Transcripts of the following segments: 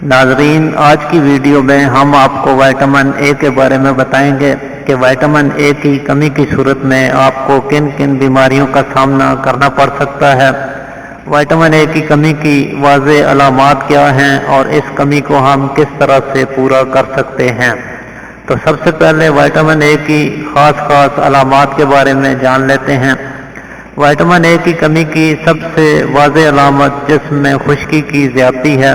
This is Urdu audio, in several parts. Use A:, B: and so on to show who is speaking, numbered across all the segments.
A: ناظرین، آج کی ویڈیو میں ہم آپ کو وٹامن اے کے بارے میں بتائیں گے کہ وٹامن اے کی کمی کی صورت میں آپ کو کن کن بیماریوں کا سامنا کرنا پڑ سکتا ہے۔ وٹامن اے کی کمی کی واضح علامات کیا ہیں اور اس کمی کو ہم کس طرح سے پورا کر سکتے ہیں۔ تو سب سے پہلے وٹامن اے کی خاص علامات کے بارے میں جان لیتے ہیں۔ وٹامن اے کی کمی کی سب سے واضح علامت جسم میں خشکی کی زیادتی ہے۔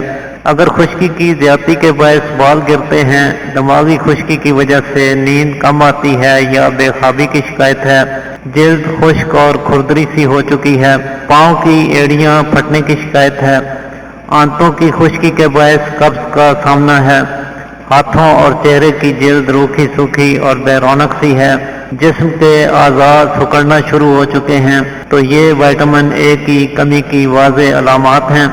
A: اگر خشکی کی زیادتی کے باعث بال گرتے ہیں، دماغی خشکی کی وجہ سے نیند کم آتی ہے یا بے خوابی کی شکایت ہے، جلد خشک اور کھردری سی ہو چکی ہے، پاؤں کی ایڑیاں پھٹنے کی شکایت ہے، آنتوں کی خشکی کے باعث قبض کا سامنا ہے، ہاتھوں اور چہرے کی جلد روکھی سوکھی اور بے رونق سی ہے، جسم کے اعضاء سکڑنا شروع ہو چکے ہیں، تو یہ وٹامن اے کی کمی کی واضح علامات ہیں۔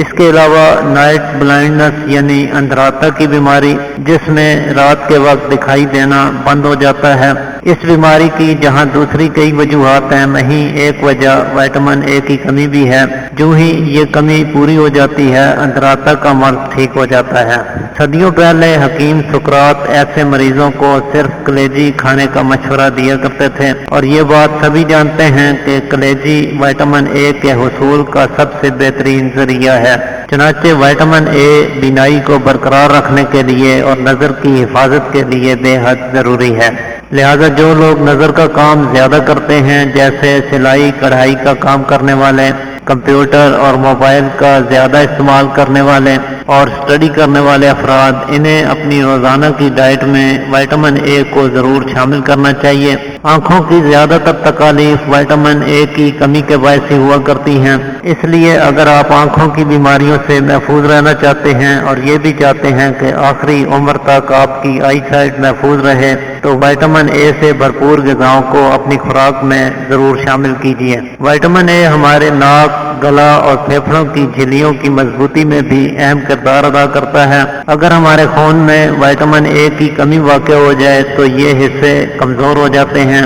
A: اس کے علاوہ نائٹ بلائنڈنس یعنی اندھراتا کی بیماری، جس میں رات کے وقت دکھائی دینا بند ہو جاتا ہے۔ اس بیماری کی جہاں دوسری کئی وجوہات ہیں، وہیں ایک وجہ وٹامن اے کی کمی بھی ہے۔ جو ہی یہ کمی پوری ہو جاتی ہے، اندھراتا کا مرض ٹھیک ہو جاتا ہے۔ صدیوں پہلے حکیم سقراط ایسے مریضوں کو صرف کلیجی کھانے کا مشورہ دیا کرتے تھے، اور یہ بات سبھی جانتے ہیں کہ کلیجی وٹامن اے کے حصول کا سب سے بہترین ذریعہ ہے۔ چنانچہ وٹامن اے بینائی کو برقرار رکھنے کے لیے اور نظر کی حفاظت کے لیے بے حد ضروری ہے۔ لہذا جو لوگ نظر کا کام زیادہ کرتے ہیں، جیسے سلائی کڑھائی کا کام کرنے والے، کمپیوٹر اور موبائل کا زیادہ استعمال کرنے والے اور اسٹڈی کرنے والے افراد، انہیں اپنی روزانہ کی ڈائٹ میں وٹامن اے کو ضرور شامل کرنا چاہیے۔ آنکھوں کی زیادہ تر تکالیف وٹامن اے کی کمی کے باعث ہی ہوا کرتی ہیں، اس لیے اگر آپ آنکھوں کی بیماریوں سے محفوظ رہنا چاہتے ہیں اور یہ بھی چاہتے ہیں کہ آخری عمر تک آپ کی آئی سائٹ محفوظ رہے، تو وٹامن اے سے بھرپور غذاؤں کو اپنی خوراک میں ضرور شامل کیجیے۔ وٹامن اے ہمارے ناک، گلا اور پھیپھڑوں کی جھلیوں کی مضبوطی میں بھی اہم کردار ادا کرتا ہے۔ اگر ہمارے خون میں وٹامن اے کی کمی واقع ہو جائے تو یہ حصے کمزور ہو جاتے ہیں۔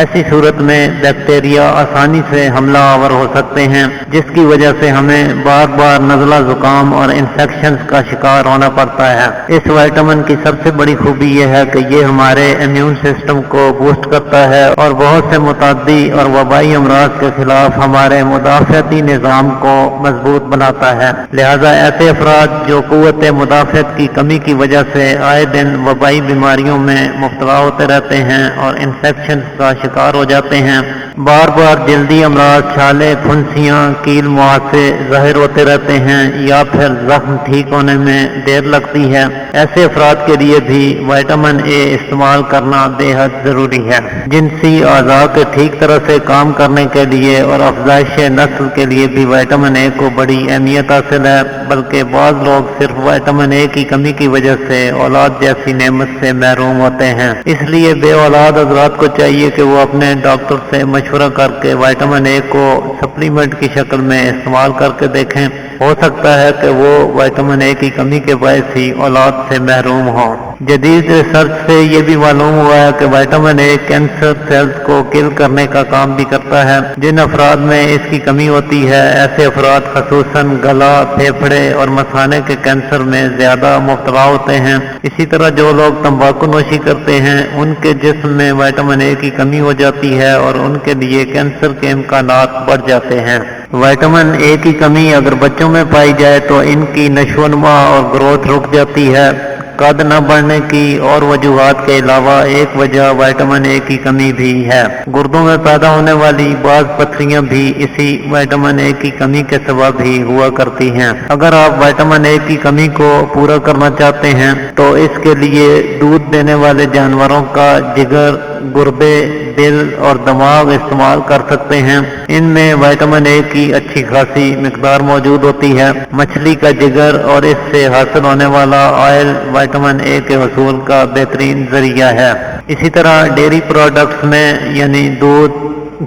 A: ایسی صورت میں بیکٹیریا آسانی سے حملہ آور ہو سکتے ہیں، جس کی وجہ سے ہمیں بار بار نزلہ زکام اور انفیکشنز کا شکار ہونا پڑتا ہے۔ اس وٹامن کی سب سے بڑی خوبی یہ ہے کہ یہ ہمارے امیون سسٹم کو بوسٹ کرتا ہے اور بہت سے متعدی اور وبائی امراض کے خلاف ہمارے مدافعتی نظام کو مضبوط بناتا ہے۔ لہذا ایسے افراد جو قوت مدافعت کی کمی کی وجہ سے آئے دن وبائی بیماریوں میں مبتلا ہوتے رہتے ہیں اور انفیکشنز کا شکار ہو جاتے ہیں، بار بار جلدی امراض، چھالے، پھنسیاں، کیل مہاسے ظاہر ہوتے رہتے ہیں یا پھر زخم ٹھیک ہونے میں دیر لگتی ہے، ایسے افراد کے لیے بھی وٹامن اے استعمال کرنا بے حد ضروری ہے۔ جنسی اعضاء کے ٹھیک طرح سے کام کرنے کے لیے اور افزائش نسل کے لیے بھی وٹامن اے کو بڑی اہمیت حاصل ہے، بلکہ بعض لوگ صرف وٹامن اے کی کمی کی وجہ سے اولاد جیسی نعمت سے محروم ہوتے ہیں۔ اس لیے بے اولاد حضرات کو چاہیے کہ وہ اپنے ڈاکٹر سے مشورہ کر کے وٹامن اے کو سپلیمنٹ کی شکل میں استعمال کر کے دیکھیں۔ ہو سکتا ہے کہ وہ وٹامن اے کی کمی کے باعث ہی اولاد سے محروم ہوں۔ جدید ریسرچ سے یہ بھی معلوم ہوا ہے کہ وٹامن اے کینسر سیلز کو کل کرنے کا کام بھی کرتا ہے۔ جن افراد میں اس کی کمی ہوتی ہے، ایسے افراد خصوصاً گلا، پھیپھڑے اور مثانے کے کینسر میں زیادہ مبتلا ہوتے ہیں۔ اسی طرح جو لوگ تمباکو نوشی کرتے ہیں، ان کے جسم میں وٹامن اے کی کمی ہو جاتی ہے اور ان کے لیے کینسر کے امکانات بڑھ جاتے ہیں۔ وٹامن اے کی کمی اگر بچوں میں پائی جائے تو ان کی نشو و نما اور گروتھ رک جاتی ہے۔ قد نہ بڑھنے کی اور وجوہات کے علاوہ ایک وجہ وٹامن اے کی کمی بھی ہے۔ گردوں میں پیدا ہونے والی بعض پتھریاں بھی اسی وٹامن اے کی کمی کے سبب ہی ہوا کرتی ہیں۔ اگر آپ وٹامن اے کی کمی کو پورا کرنا چاہتے ہیں تو اس کے لیے دودھ دینے والے جانوروں کا جگر، گردے، دل اور دماغ استعمال کر سکتے ہیں۔ ان میں وٹامن اے کی اچھی خاصی مقدار موجود ہوتی ہے۔ مچھلی کا جگر اور اس سے حاصل ہونے والا آئل وٹامن اے کے حصول کا بہترین ذریعہ ہے۔ اسی طرح ڈیری پروڈکٹس میں یعنی دودھ،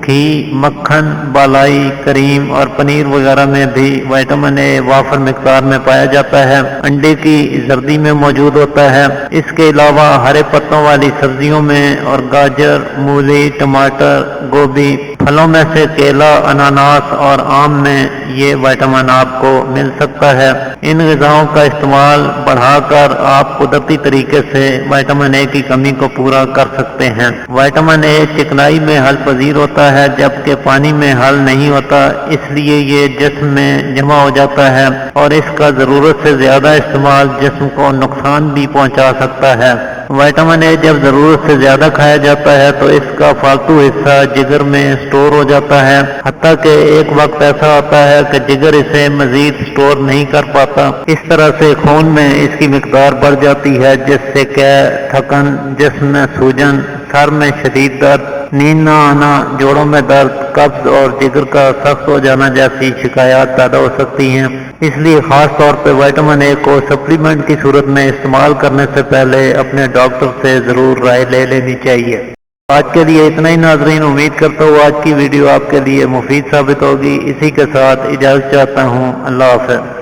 A: گھی، مکھن، بالائی، کریم اور پنیر وغیرہ میں بھی وٹامن اے وافر مقدار میں پایا جاتا ہے۔ انڈے کی زردی میں موجود ہوتا ہے۔ اس کے علاوہ ہرے پتوں والی سبزیوں میں اور گاجر، مولی، ٹماٹر، گوبھی، پھلوں میں سے کیلا، اناناس اور آم میں یہ وٹامن آپ کو مل سکتا ہے۔ ان غذاؤں کا استعمال بڑھا کر آپ قدرتی طریقے سے وٹامن اے کی کمی کو پورا کر سکتے ہیں۔ وٹامن اے چکنائی میں حل پذیر ہوتا ہے جبکہ پانی میں حل نہیں ہوتا، اس لیے یہ جسم میں جمع ہو جاتا ہے اور اس کا ضرورت سے زیادہ استعمال جسم کو نقصان بھی پہنچا سکتا ہے۔ وٹامن اے جب ضرورت سے زیادہ کھایا جاتا ہے تو اس کا فالتو حصہ جگر میں سٹور ہو جاتا ہے، حتیٰ کہ ایک وقت ایسا آتا ہے کہ جگر اسے مزید سٹور نہیں کر پاتا۔ اس طرح سے خون میں اس کی مقدار بڑھ جاتی ہے، جس سے کہ تھکن، جسم میں سوجن، سر میں شدید درد، نیند نہ آنا، جوڑوں میں درد، قبض اور جگر کا سخت ہو جانا جیسی شکایات پیدا ہو سکتی ہیں۔ اس لیے خاص طور پہ وٹامن اے کو سپلیمنٹ کی صورت میں استعمال کرنے سے پہلے اپنے ڈاکٹر سے ضرور رائے لے لینی چاہیے۔ آج کے لیے اتنا ہی ناظرین، امید کرتا ہوں آج کی ویڈیو آپ کے لیے مفید ثابت ہوگی۔ اسی کے ساتھ اجازت چاہتا ہوں، اللہ حافظ۔